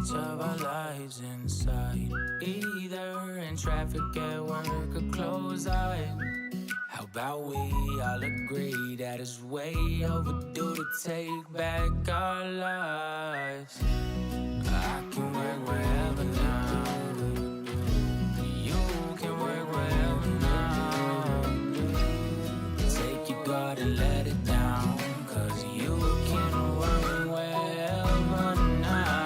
much of our lives inside, either in traffic at work or close eyed. How about we all agree that it's way overdue to take back our lives? I can work wherever now. You can work wherever now. Take your guard and let it down, 'cause you can work wherever now.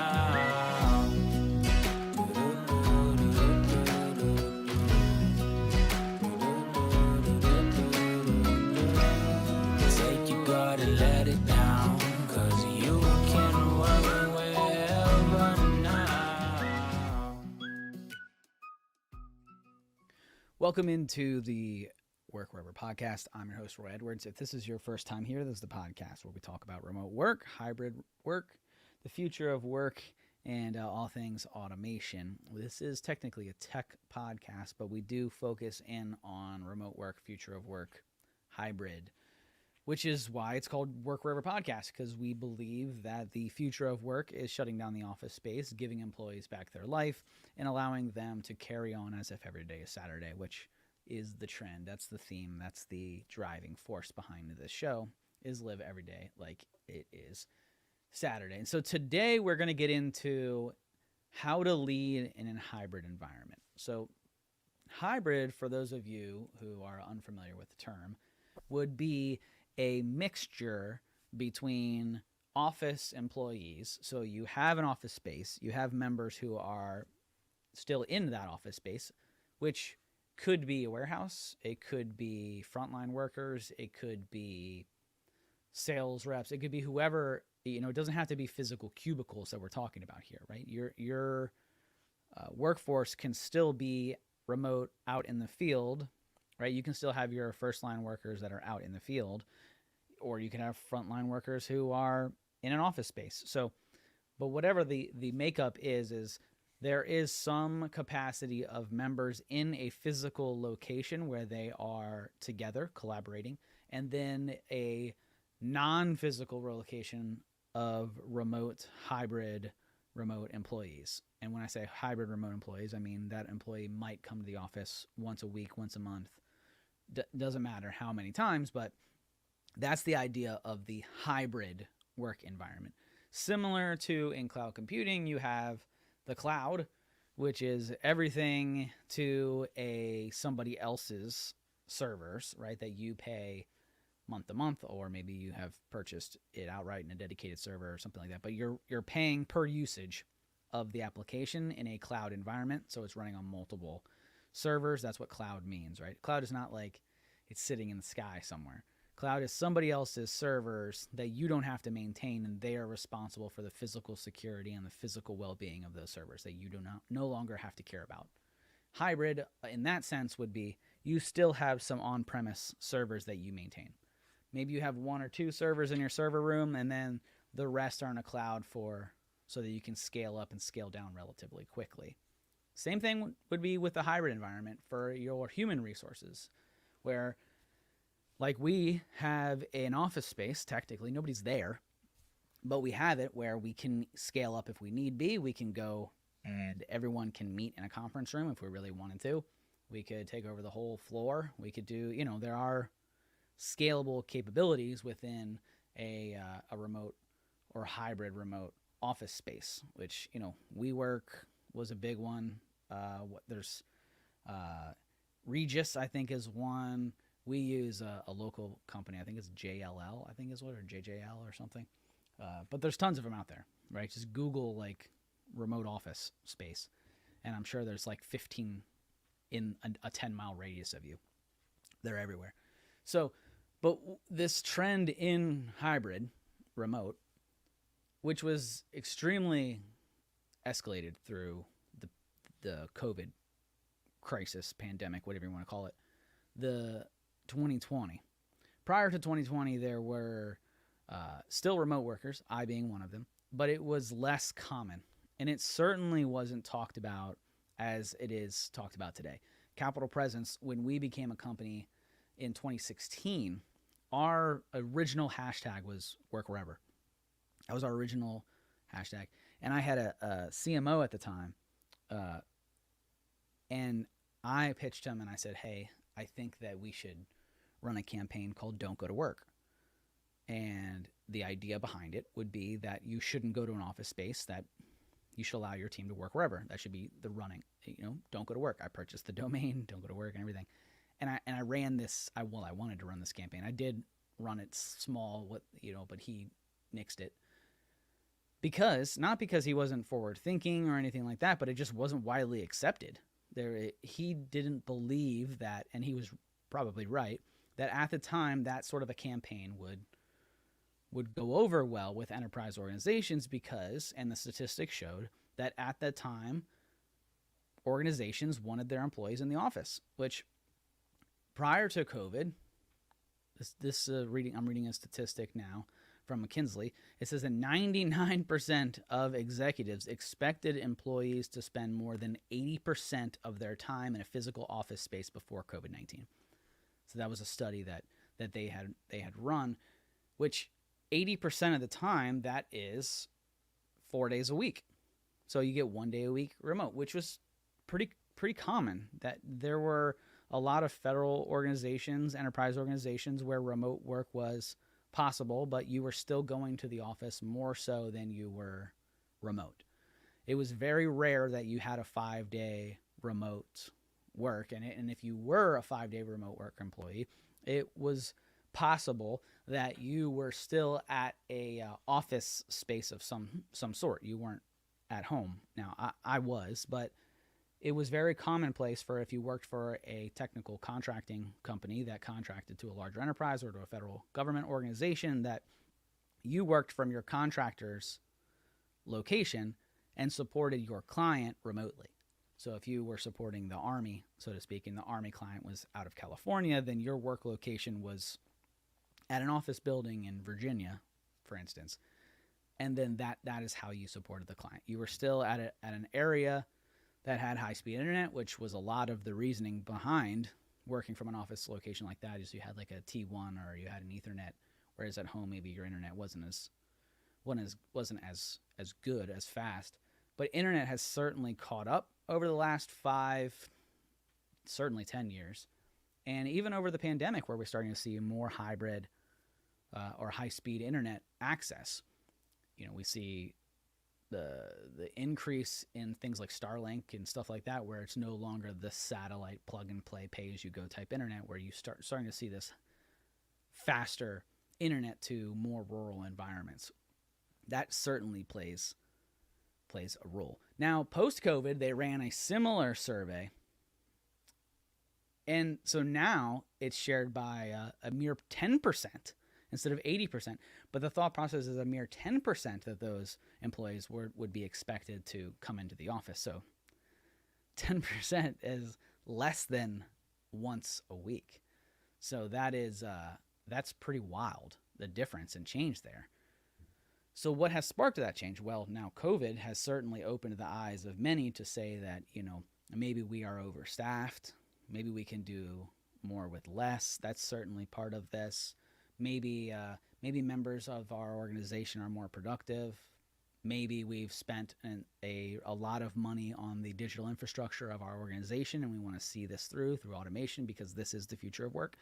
Take your guard and let it down, 'cause you can work wherever now. Welcome into the Work Wherever podcast. I'm your host, Roy Edwards. If this is your first time here, this is the podcast where we talk about remote work, hybrid work, the future of work, and all things automation. This is technically a tech podcast, but we do focus in on remote work, future of work, hybrid, which is why it's called Work Wherever Podcast, because we believe that the future of work is shutting down the office space, giving employees back their life, and allowing them to carry on as if every day is Saturday, which is the trend. That's the theme. That's the driving force behind this show, is live every day like it is Saturday. And so today we're going to get into how to lead in a hybrid environment. So hybrid, for those of you who are unfamiliar with the term, would be a mixture between office employees. So you have an office space, you have members who are still in that office space, which could be a warehouse, it could be frontline workers, it could be sales reps, it could be whoever, it doesn't have to be physical cubicles that we're talking about here, right? Your workforce can still be remote out in the field, right? You can still have your first line workers that are out in the field, or you can have frontline workers who are in an office space. So, but whatever the makeup is there is some capacity of members in a physical location where they are together collaborating, and then a non-physical location of hybrid remote employees. And when I say hybrid remote employees, I mean that employee might come to the office once a week, once a month. Doesn't matter how many times, but that's the idea of the hybrid work environment. Similar to in cloud computing, you have the cloud, which is everything to somebody else's servers, right, that you pay month to month, or maybe you have purchased it outright in a dedicated server or something like that. But you're paying per usage of the application in a cloud environment, so it's running on multiple servers. That's what cloud means, right? Cloud is not like it's sitting in the sky somewhere. Cloud is somebody else's servers that you don't have to maintain, and they are responsible for the physical security and the physical well-being of those servers that you no longer have to care about. Hybrid, in that sense, would be you still have some on-premise servers that you maintain. Maybe you have one or two servers in your server room, and then the rest are in a cloud so that you can scale up and scale down relatively quickly. Same thing would be with the hybrid environment for your human resources, where like we have an office space, technically, nobody's there, but we have it where we can scale up if we need be. We can go and everyone can meet in a conference room if we really wanted to. We could take over the whole floor. We could do, there are scalable capabilities within a remote or hybrid remote office space, which, WeWork was a big one. There's Regis, I think, is one. We use a local company. I think it's JLL, or JJL or something. But there's tons of them out there, right? Just Google like remote office space, and I'm sure there's like 15 in a 10-mile radius of you. They're everywhere. So, but this trend in hybrid remote, which was extremely escalated through the COVID crisis, pandemic, whatever you want to call it, the 2020. Prior to 2020, there were still remote workers, I being one of them, but it was less common. And it certainly wasn't talked about as it is talked about today. Capital Presence, when we became a company in 2016, our original hashtag was Work Wherever. That was our original hashtag. And I had a CMO at the time, uh, and I pitched him and I said, hey, I think that we should run a campaign called Don't Go to Work. And the idea behind it would be that you shouldn't go to an office space, that you should allow your team to work wherever. That should be the running. Don't go to work. I purchased the domain, don't go to work and everything. And I ran this. I wanted to run this campaign. I did run it small, but he nixed it not because he wasn't forward thinking or anything like that, but it just wasn't widely accepted. He didn't believe that, and he was probably right, that at the time that sort of a campaign would go over well with enterprise organizations because, and the statistics showed, that at that time organizations wanted their employees in the office, which prior to COVID, I'm reading a statistic now from McKinsey. It says that 99% of executives expected employees to spend more than 80% of their time in a physical office space before COVID-19. So that was a study that they had run, which 80% of the time, that is 4 days a week. So you get 1 day a week remote, which was pretty common. That there were a lot of federal organizations, enterprise organizations, where remote work was possible, but you were still going to the office more so than you were remote. It was very rare that you had a 5-day remote work, and if you were a 5-day remote work employee, it was possible that you were still at a office space of some sort. You weren't at home. Now, I was, but it was very commonplace for, if you worked for a technical contracting company that contracted to a larger enterprise or to a federal government organization, that you worked from your contractor's location and supported your client remotely. So if you were supporting the Army, so to speak, and the Army client was out of California, then your work location was at an office building in Virginia, for instance. And then that is how you supported the client. You were still at an area that had high-speed internet, which was a lot of the reasoning behind working from an office location like that, is you had like a T1 or you had an Ethernet, whereas at home maybe your internet wasn't as good, as fast. But internet has certainly caught up over the last 5, certainly 10 years. And even over the pandemic, where we're starting to see more hybrid or high-speed internet access. We see the increase in things like Starlink and stuff like that, where it's no longer the satellite plug-and-play, pay-as-you-go type internet, where you starting to see this faster internet to more rural environments. That certainly plays a role. Now, post-COVID, they ran a similar survey, and so now it's shared by a mere 10% instead of 80%. But the thought process is a mere 10% that those employees would be expected to come into the office. So 10% is less than once a week. So that's pretty wild, the difference and change there. So what has sparked that change? Well, now COVID has certainly opened the eyes of many to say that, maybe we are overstaffed. Maybe we can do more with less. That's certainly part of this. Maybe members of our organization are more productive. Maybe we've spent a lot of money on the digital infrastructure of our organization, and we want to see this through automation, because this is the future of work.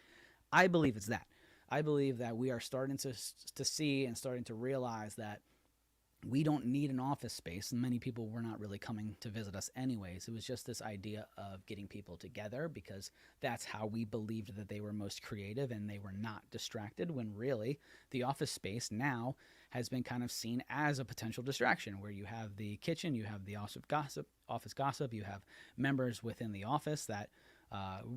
I believe it's that. I believe that we are starting to see and starting to realize that we don't need an office space, and many people were not really coming to visit us anyways. It was just this idea of getting people together, because that's how we believed that they were most creative and they were not distracted, when really the office space now has been kind of seen as a potential distraction, where you have the kitchen, you have the office gossip, you have members within the office that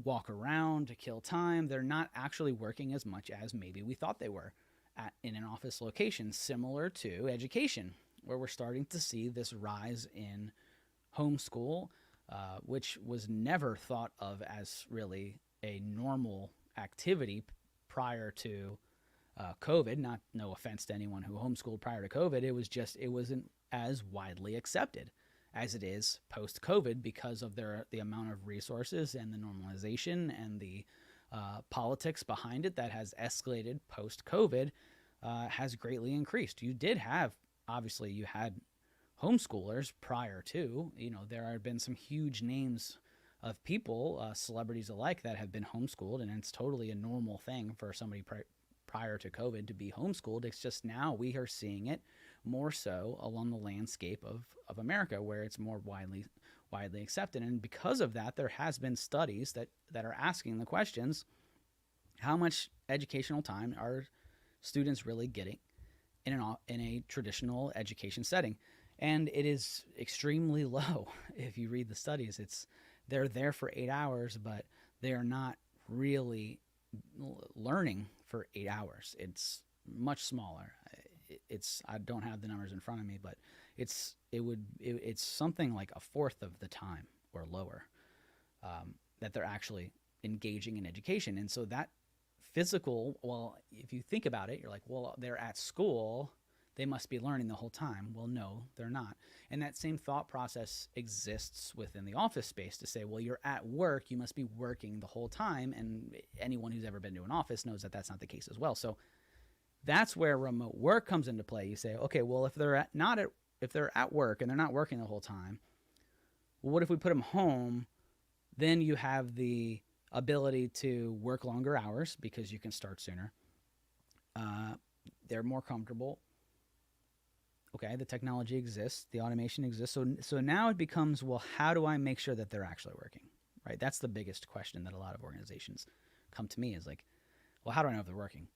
walk around to kill time. They're not actually working as much as maybe we thought they were in an office location, similar to education, where we're starting to see this rise in homeschool, which was never thought of as really a normal activity prior to COVID. No offense to anyone who homeschooled prior to COVID. It wasn't as widely accepted as it is post-COVID, because of the amount of resources and the normalization and the politics behind it that has escalated post-COVID has greatly increased. You had homeschoolers prior to, there have been some huge names of people, celebrities alike, that have been homeschooled, and it's totally a normal thing for somebody prior to COVID to be homeschooled. It's just now we are seeing it more so along the landscape of America, where it's more widely accepted. And because of that, there has been studies that are asking the questions: how much educational time are students really getting in a traditional education setting? And it is extremely low. If you read the studies, they're there for 8 hours, but they are not really learning for 8 hours. It's much smaller. I don't have the numbers in front of me, but it's something like a fourth of the time or lower that they're actually engaging in education. And so that physical, well, if you think about it, you're like, well, they're at school, they must be learning the whole time. Well, no, they're not. And that same thought process exists within the office space to say, well, you're at work, you must be working the whole time. And anyone who's ever been to an office knows that that's not the case as well. So that's where remote work comes into play. You say, okay, well, if they're at work and they're not working the whole time, well, what if we put them home? Then you have the ability to work longer hours because you can start sooner. They're more comfortable. Okay, the technology exists, the automation exists. So now it becomes, well, how do I make sure that they're actually working, right? That's the biggest question that a lot of organizations come to me is like, well, how do I know if they're working?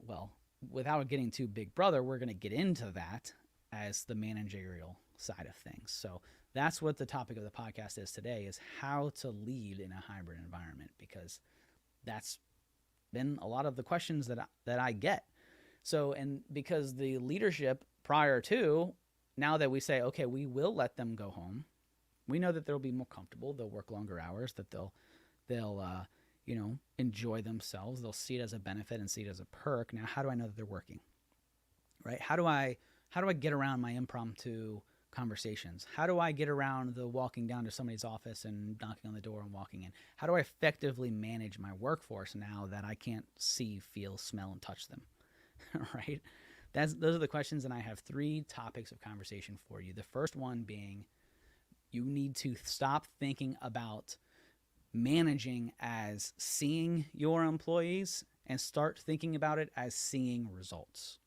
Well, without getting too big brother, we're going to get into that as the managerial side of things. So that's what the topic of the podcast is today, is how to lead in a hybrid environment, because that's been a lot of the questions that I get. So, and because the leadership prior to, now that we say, okay, we will let them go home, we know that they'll be more comfortable, they'll work longer hours, that they'll enjoy themselves, they'll see it as a benefit and see it as a perk. Now, how do I know that they're working, right? How do I get around my impromptu conversations? How do I get around the walking down to somebody's office and knocking on the door and walking in? How do I effectively manage my workforce now that I can't see, feel, smell, and touch them, right? Those are the questions, and I have 3 topics of conversation for you. The first one being, you need to stop thinking about managing as seeing your employees and start thinking about it as seeing results.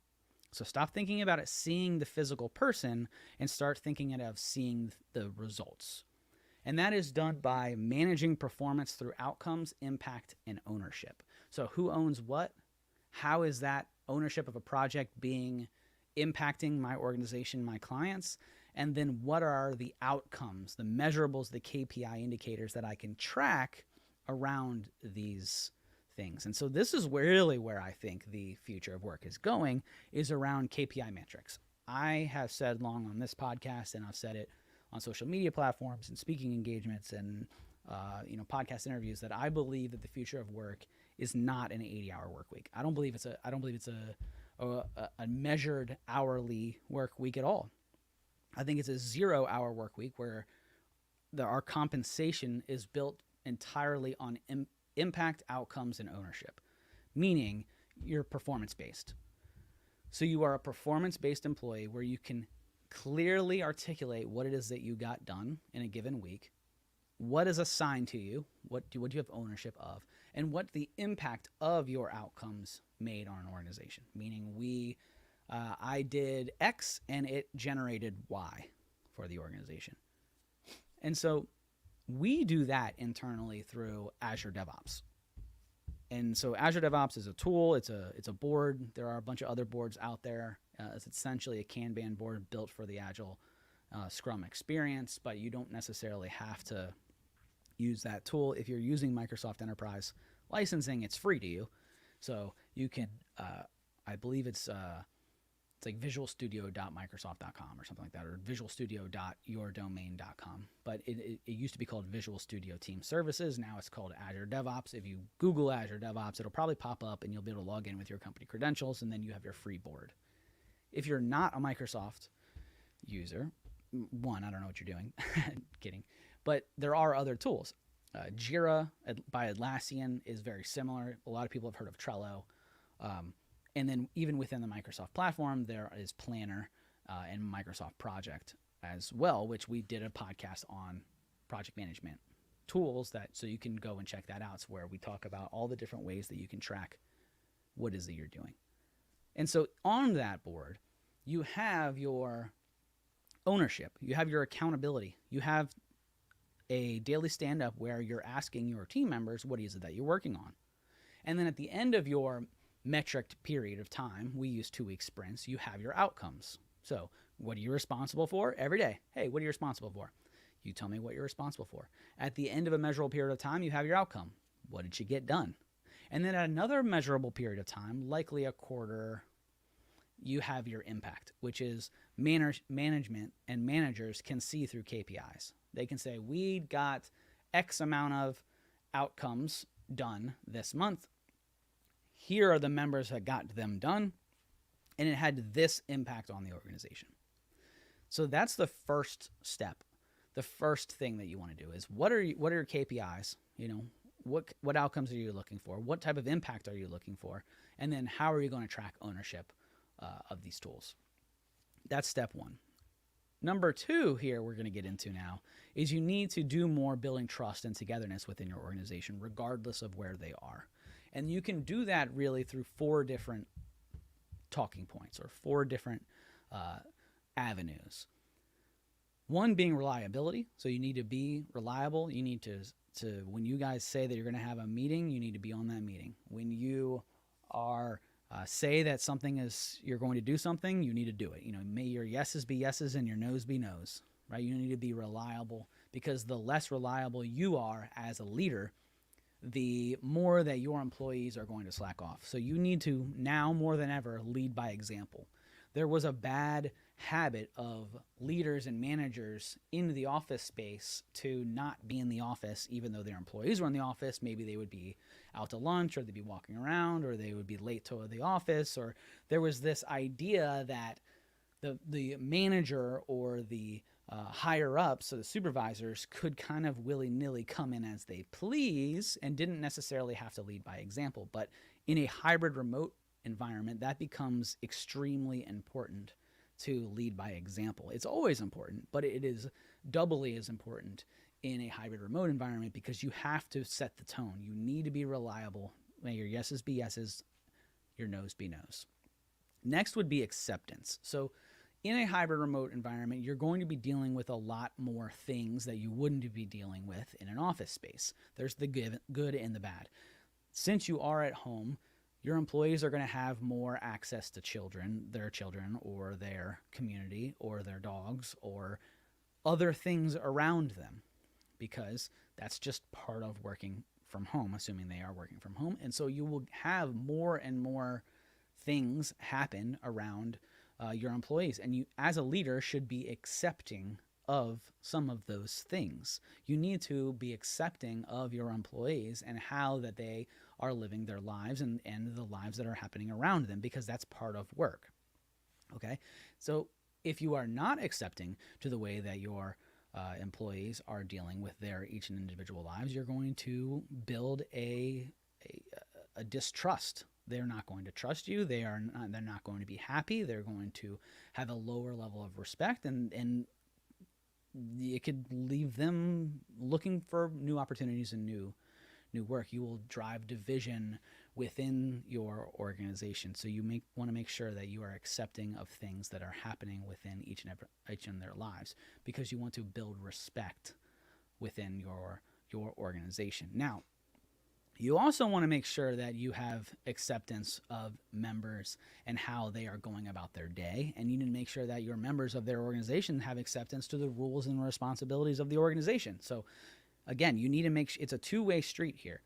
So stop thinking about it seeing the physical person and start thinking it of seeing the results. And that is done by managing performance through outcomes, impact, and ownership. So who owns what? How is that ownership of a project impacting my organization, my clients? And then what are the outcomes, the measurables, the KPI indicators that I can track around these things? And so this is really where I think the future of work is going, is around KPI metrics. I have said long on this podcast, and I've said it on social media platforms and speaking engagements and podcast interviews, that I believe that the future of work is not an 80-hour work week. I don't believe it's a measured hourly work week at all. I think it's a 0-hour work week where our compensation is built entirely on impact, outcomes, and ownership, meaning you're performance-based. So you are a performance-based employee where you can clearly articulate what it is that you got done in a given week, what is assigned to you, what do you have ownership of, and what the impact of your outcomes made on an organization, meaning I did X and it generated Y for the organization. And so we do that internally through Azure DevOps. And so Azure DevOps is a tool, it's a board. There are a bunch of other boards out there. It's essentially a Kanban board built for the Agile Scrum experience, but you don't necessarily have to use that tool. If you're using Microsoft Enterprise licensing, it's free to you. So you can, I believe it's like visualstudio.microsoft.com or something like that, or visualstudio.yourdomain.com. But it used to be called Visual Studio Team Services. Now it's called Azure DevOps. If you Google Azure DevOps, it'll probably pop up and you'll be able to log in with your company credentials, and then you have your free board. If you're not a Microsoft user, one, I don't know what you're doing. Kidding. But there are other tools. Jira by Atlassian is very similar. A lot of people have heard of Trello. And then even within the Microsoft platform, there is Planner and Microsoft Project as well, which we did a podcast on project management tools, that so you can go and check that out. It's where we talk about all the different ways that you can track what is that you're doing. And so on that board, you have your ownership, you have your accountability, you have a daily stand-up where you're asking your team members, what is it that you're working on? And then at the end of your metric period of time, we use 2-week sprints, you have your outcomes. So what are you responsible for every day? Hey, what are you responsible for? You tell me what you're responsible for. At the end of a measurable period of time, you have your outcome. What did you get done? And then at another measurable period of time, likely a quarter, you have your impact, which is management and managers can see through KPIs. They can say, we got X amount of outcomes done this month. Here are the members that got them done, and it had this impact on the organization. So that's the first step. The first thing that you want to do is what are your KPIs? What outcomes are you looking for? What type of impact are you looking for? And then how are you going to track ownership of these tools? That's step one. Number two here we're going to get into now is you need to do more building trust and togetherness within your organization, regardless of where they are. And you can do that really through 4 different talking points or 4 different avenues. One being reliability. So you need to be reliable. You need to when you guys say that you're going to have a meeting, you need to be on that meeting. When you are say that something is, you're going to do something, you need to do it. May your yeses be yeses and your nos be nos, right? You need to be reliable, because the less reliable you are as a leader, the more that your employees are going to slack off. So you need to, now more than ever, lead by example. There was a bad habit of leaders and managers in the office space to not be in the office, even though their employees were in the office. Maybe they would be out to lunch, or they'd be walking around, or they would be late to the office, or there was this idea that the manager or the higher ups, so the supervisors, could kind of willy-nilly come in as they please and didn't necessarily have to lead by example. But in a hybrid remote environment, that becomes extremely important to lead by example. It's always important, but it is doubly as important in a hybrid remote environment, because you have to set the tone. You need to be reliable. May your yeses be yeses, your nos be nos. Next would be acceptance. So in a hybrid remote environment, you're going to be dealing with a lot more things that you wouldn't be dealing with in an office space. There's the good and the bad. Since you are at home, your employees are going to have more access to their children, or their community, or their dogs, or other things around them, because that's just part of working from home, assuming they are working from home. And so you will have more and more things happen around your employees, and you, as a leader, should be accepting of some of those things. You need to be accepting of your employees and how that they are living their lives and the lives that are happening around them, because that's part of work. Okay? So if you are not accepting to the way that your employees are dealing with their each and individual lives, you're going to build a distrust. They're not going to trust you. They're not going to be happy. They're going to have a lower level of respect, and it could leave them looking for new opportunities and new work. You will drive division within your organization. So you want to make sure that you are accepting of things that are happening within each and their lives, because you want to build respect within your organization. Now, you also want to make sure that you have acceptance of members and how they are going about their day. And you need to make sure that your members of their organization have acceptance to the rules and responsibilities of the organization. So again, you need to make sure it's a two-way street here.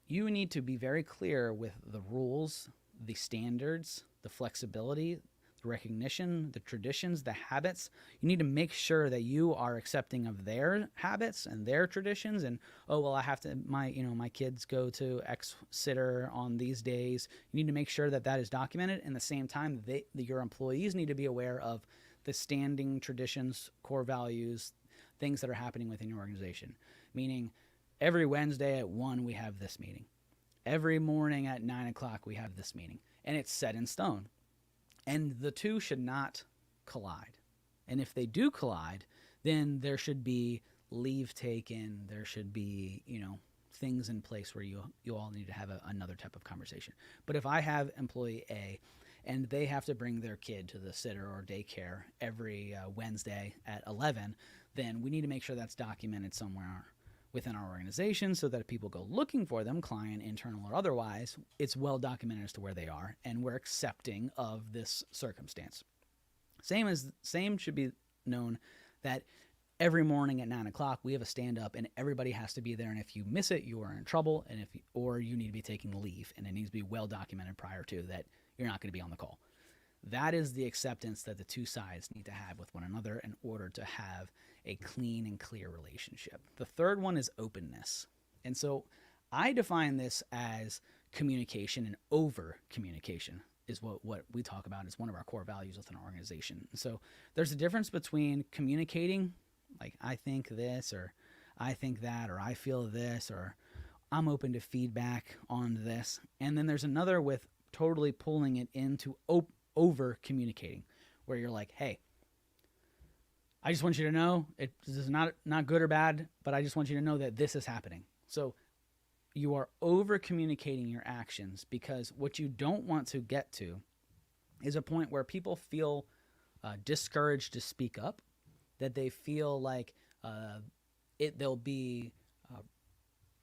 You need to be very clear with the rules, the standards, the flexibility, the recognition, the traditions, the habits. You need to make sure that you are accepting of their habits and their traditions. And, oh, well, I have to, my kids go to X sitter on these days. You need to make sure that that is documented. And at the same time, your employees need to be aware of the standing traditions, core values, things that are happening within your organization. Meaning, every Wednesday at 1, we have this meeting. Every morning at 9 o'clock, we have this meeting. And it's set in stone. And the two should not collide. And if they do collide, then there should be leave taken. There should be, things in place where you all need to have another type of conversation. But if I have employee A and they have to bring their kid to the sitter or daycare every Wednesday at 11, then we need to make sure that's documented somewhere within our organization so that if people go looking for them, client, internal, or otherwise, it's well documented as to where they are and we're accepting of this circumstance. Same should be known that every morning at 9 o'clock we have a stand up and everybody has to be there, and if you miss it, you are in trouble, and or you need to be taking leave, and it needs to be well documented prior to that you're not going to be on the call. That is the acceptance that the two sides need to have with one another in order to have a clean and clear relationship. The third one is openness. And so I define this as communication, and over communication is what we talk about as one of our core values within our organization. So there's a difference between communicating, like I think this, or I think that, or I feel this, or I'm open to feedback on this. And then there's another with totally pulling it into over communicating, where you're like, hey, I just want you to know this is not good or bad, but I just want you to know that this is happening. So you are over communicating your actions, because what you don't want to get to is a point where people feel discouraged to speak up, that they feel like they'll be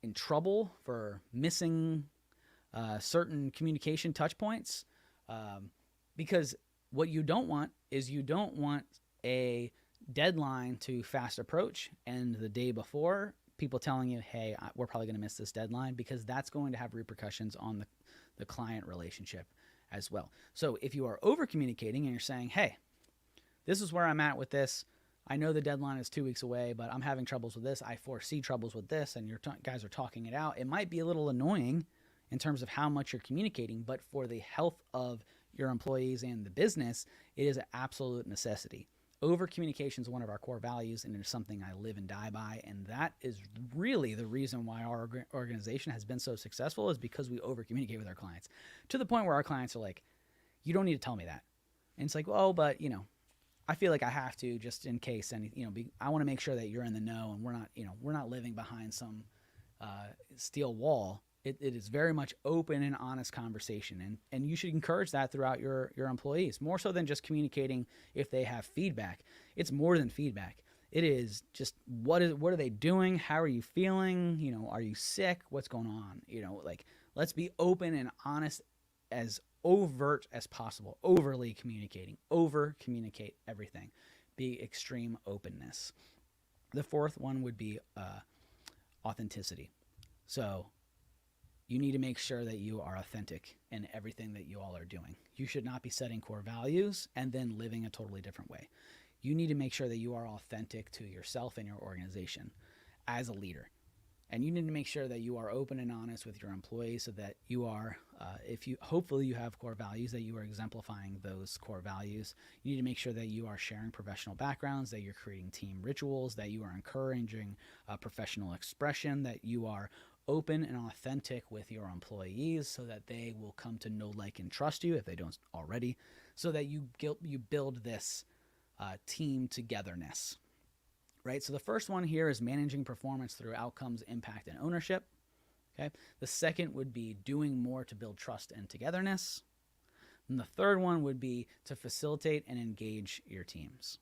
in trouble for missing certain communication touch points, because what you don't want is you don't want a deadline to fast approach and the day before people telling you, hey, we're probably going to miss this deadline, because that's going to have repercussions on the client relationship as well. So if you are over communicating and you're saying, hey, this is where I'm at with this, I know the deadline is 2 weeks away, but I'm having troubles with this, I foresee troubles with this, and your guys are talking it out, it might be a little annoying in terms of how much you're communicating, but for the health of your employees and the business, it is an absolute necessity. Over communication is one of our core values, and it is something I live and die by, and that is really the reason why our organization has been so successful, is because we over communicate with our clients, to the point where our clients are like, you don't need to tell me that. And it's like, well, but I feel like I have to, just in case I want to make sure that you're in the know, and we're not living behind some steel wall. It is very much open and honest conversation, and you should encourage that throughout your employees, more so than just communicating if they have feedback. It's more than feedback. It is just what are they doing? How are you feeling? Are you sick? What's going on? Let's be open and honest, as overt as possible. Overly communicating, over communicate everything. Be extreme openness. The fourth one would be authenticity. So you need to make sure that you are authentic in everything that you all are doing. You should not be setting core values and then living a totally different way. You need to make sure that you are authentic to yourself and your organization as a leader. And you need to make sure that you are open and honest with your employees, so that you are, hopefully you have core values, that you are exemplifying those core values. You need to make sure that you are sharing professional backgrounds, that you're creating team rituals, that you are encouraging professional expression, that you are open and authentic with your employees, so that they will come to know, like, and trust you if they don't already, so that you build this team togetherness. Right? So the first one here is managing performance through outcomes, impact, and ownership. Okay. The second would be doing more to build trust and togetherness. And the third one would be to facilitate and engage your teams.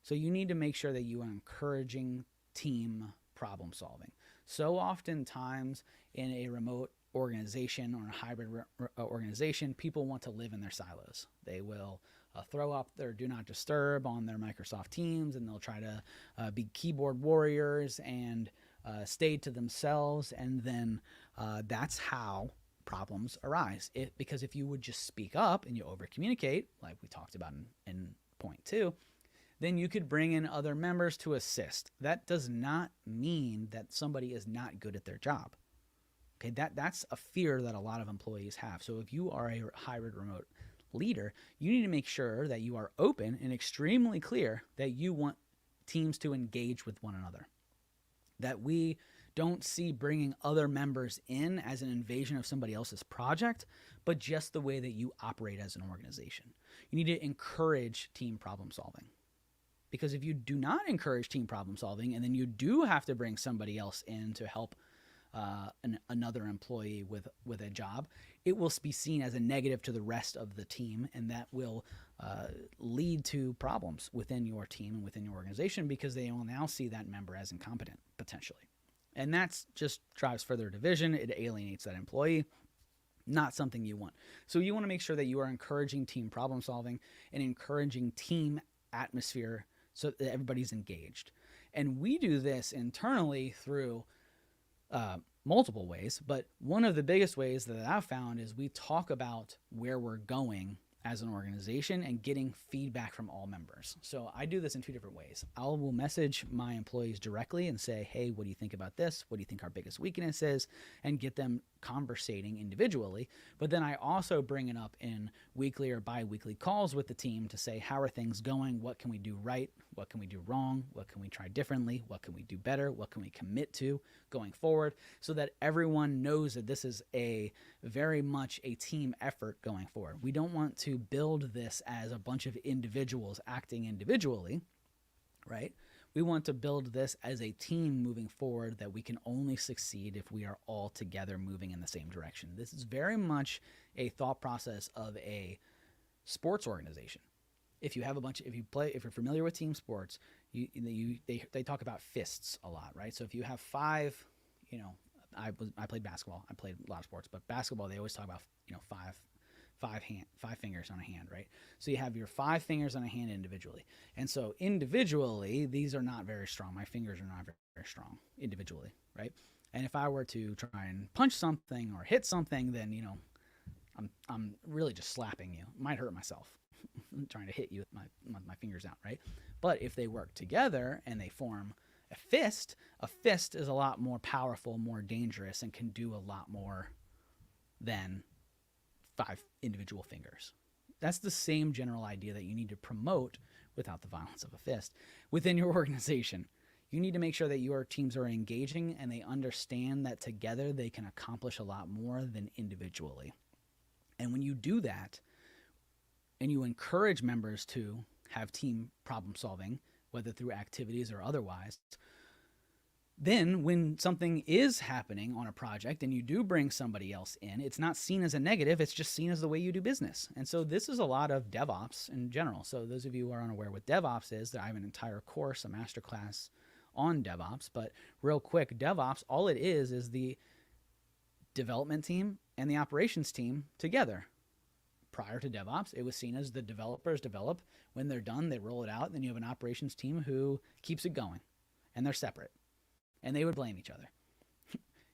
So you need to make sure that you are encouraging team problem solving. So oftentimes in a remote organization or a hybrid organization, people want to live in their silos. They will throw up their do not disturb on their Microsoft Teams, and they'll try to be keyboard warriors and stay to themselves. And then that's how problems arise. Because if you would just speak up and you over communicate, like we talked about in point 2, then you could bring in other members to assist. That does not mean that somebody is not good at their job. Okay, that's a fear that a lot of employees have. So if you are a hybrid remote leader, you need to make sure that you are open and extremely clear that you want teams to engage with one another, that we Don't see bringing other members in as an invasion of somebody else's project, but just the way that you operate as an organization. You need to encourage team problem solving. Because if you do not encourage team problem solving, and then you do have to bring somebody else in to help another employee with a job, it will be seen as a negative to the rest of the team, and that will lead to problems within your team and within your organization, because they will now see that member as incompetent, potentially. And that's just drives further division. It alienates that employee. Not something you want. So you want to make sure that you are encouraging team problem solving and encouraging team atmosphere so that everybody's engaged. And we do this internally through multiple ways, but one of the biggest ways that I've found is we talk about where we're going as an organization and getting feedback from all members. So I do this in two different ways. I will message my employees directly and say, hey, what do you think about this? What do you think our biggest weakness is? And get them conversating individually. But then I also bring it up in weekly or bi-weekly calls with the team to say, how are things going? What can we do right? What can we do wrong? What can we try differently? What can we do better? What can we commit to going forward? So that everyone knows that this is a very much a team effort going forward. We don't want to build this as a bunch of individuals acting individually, right? We want to build this as a team moving forward that we can only succeed if we are all together moving in the same direction. This is very much a thought process of a sports organization. If you have if you're familiar with team sports, they talk about fists a lot, right? So if you have five, I played basketball. I played a lot of sports, but basketball, they always talk about, five fingers on a hand, right? So you have your 5 fingers on a hand individually. And so individually, these are not very strong. My fingers are not very, very strong individually, right? And if I were to try and punch something or hit something, then, I'm really just slapping you. Might hurt myself. I'm trying to hit you with my fingers out, right? But if they work together and they form a fist is a lot more powerful, more dangerous, and can do a lot more than 5 individual fingers. That's the same general idea that you need to promote without the violence of a fist within your organization. You need to make sure that your teams are engaging and they understand that together they can accomplish a lot more than individually. And when you do that and you encourage members to have team problem solving, whether through activities or otherwise, then when something is happening on a project and you do bring somebody else in, it's not seen as a negative, it's just seen as the way you do business. And so this is a lot of DevOps in general. So those of you who are unaware what DevOps is, I have an entire course, a masterclass on DevOps. But real quick, DevOps, all it is the development team and the operations team together. Prior to DevOps, it was seen as the developers develop. When they're done, they roll it out. And then you have an operations team who keeps it going. And they're separate. And they would blame each other.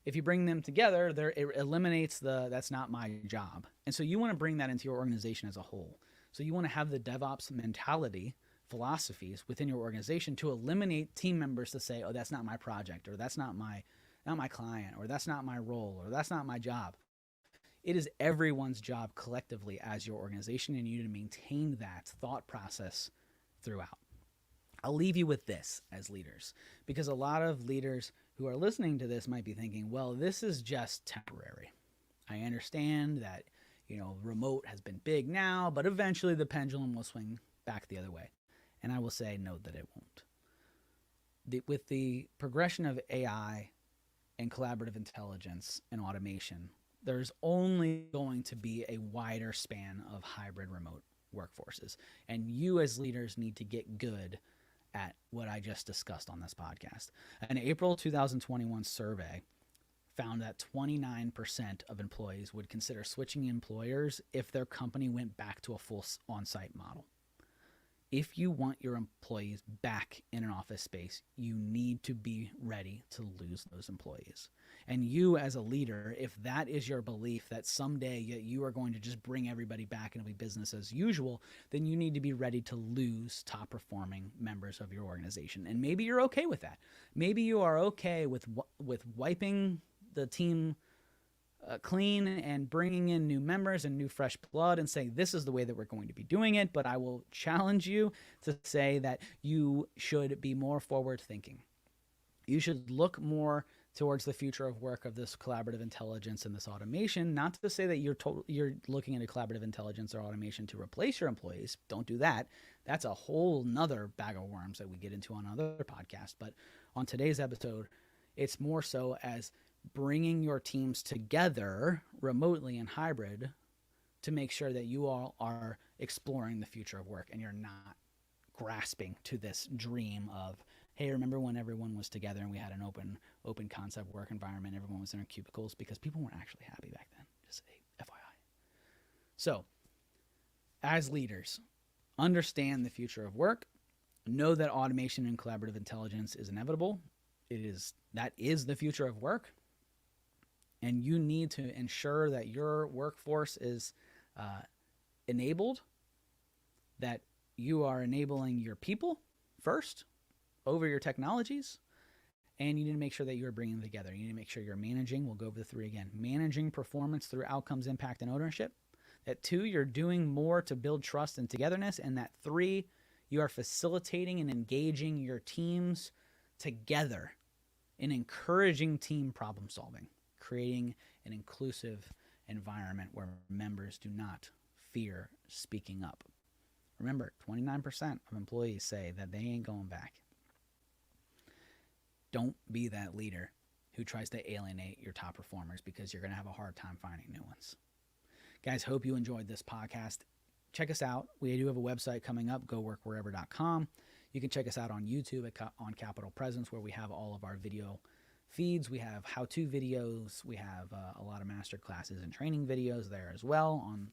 If you bring them together, it eliminates that's not my job. And so you want to bring that into your organization as a whole. So you want to have the DevOps mentality, philosophies within your organization to eliminate team members to say, oh, that's not my project, or that's not my client, or that's not my role, or that's not my job. It is everyone's job collectively as your organization, and you need to maintain that thought process throughout. I'll leave you with this as leaders, because a lot of leaders who are listening to this might be thinking, well, this is just temporary. I understand that, remote has been big now, but eventually the pendulum will swing back the other way. And I will say, no, that it won't. With the progression of AI and collaborative intelligence and automation, there's only going to be a wider span of hybrid remote workforces. And you as leaders need to get good at what I just discussed on this podcast. An April 2021 survey found that 29% of employees would consider switching employers if their company went back to a full on-site model. If you want your employees back in an office space, you need to be ready to lose those employees. And you as a leader, if that is your belief that someday you are going to just bring everybody back and it'll be business as usual, then you need to be ready to lose top performing members of your organization. And maybe you're okay with that. Maybe you are okay with wiping the team clean and bringing in new members and new fresh blood and saying this is the way that we're going to be doing it. But I will challenge you to say that you should be more forward thinking. You should look more towards the future of work of this collaborative intelligence and this automation. Not to say that you're looking into collaborative intelligence or automation to replace your employees. Don't do that. That's a whole nother bag of worms that we get into on another podcast. But on today's episode, it's more so as bringing your teams together remotely and hybrid to make sure that you all are exploring the future of work and you're not grasping to this dream of, hey, remember when everyone was together and we had an open concept work environment, everyone was in their cubicles, because people weren't actually happy back then. Just a FYI. So, as leaders, understand the future of work. Know that automation and collaborative intelligence is inevitable. That is the future of work. And you need to ensure that your workforce is enabled, that you are enabling your people first over your technologies, and you need to make sure that you're bringing them together. You need to make sure you're managing. We'll go over the 3 again. Managing performance through outcomes, impact, and ownership. That 2, you're doing more to build trust and togetherness. And that 3, you are facilitating and engaging your teams together in encouraging team problem solving, creating an inclusive environment where members do not fear speaking up. Remember, 29% of employees say that they ain't going back. Don't be that leader who tries to alienate your top performers, because you're going to have a hard time finding new ones. Guys, hope you enjoyed this podcast. Check us out. We do have a website coming up, goworkwherever.com. You can check us out on YouTube on Capital Presence, where we have all of our video feeds. We have how-to videos. We have a lot of master classes and training videos there as well on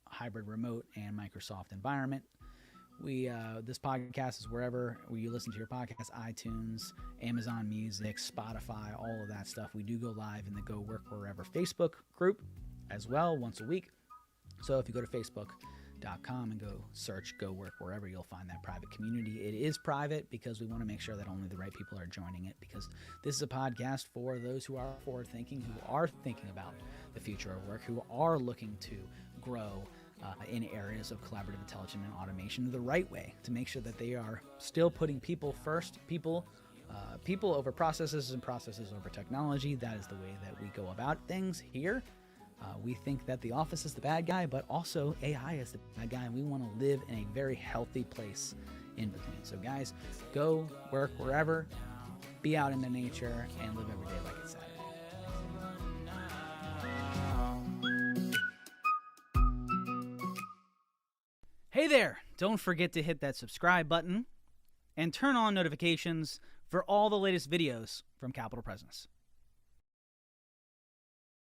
hybrid remote and Microsoft environment. This podcast is wherever you listen to your podcast: iTunes, Amazon Music, Spotify, all of that stuff. We do go live in the Go Work Wherever Facebook group as well once a week. So if you go to facebook.com and go search Go Work Wherever, you'll find that private community. It is private because we want to make sure that only the right people are joining it, because this is a podcast for those who are forward thinking, who are thinking about the future of work, who are looking to grow in areas of collaborative intelligence and automation the right way, to make sure that they are still putting people first, people over processes and processes over technology. That is the way that we go about things here. We think that the office is the bad guy, but also AI is the bad guy, and we want to live in a very healthy place in between. So guys, go work wherever, be out in the nature, and live every day like it's Saturday. Hey there! Don't forget to hit that subscribe button and turn on notifications for all the latest videos from Capital Presence.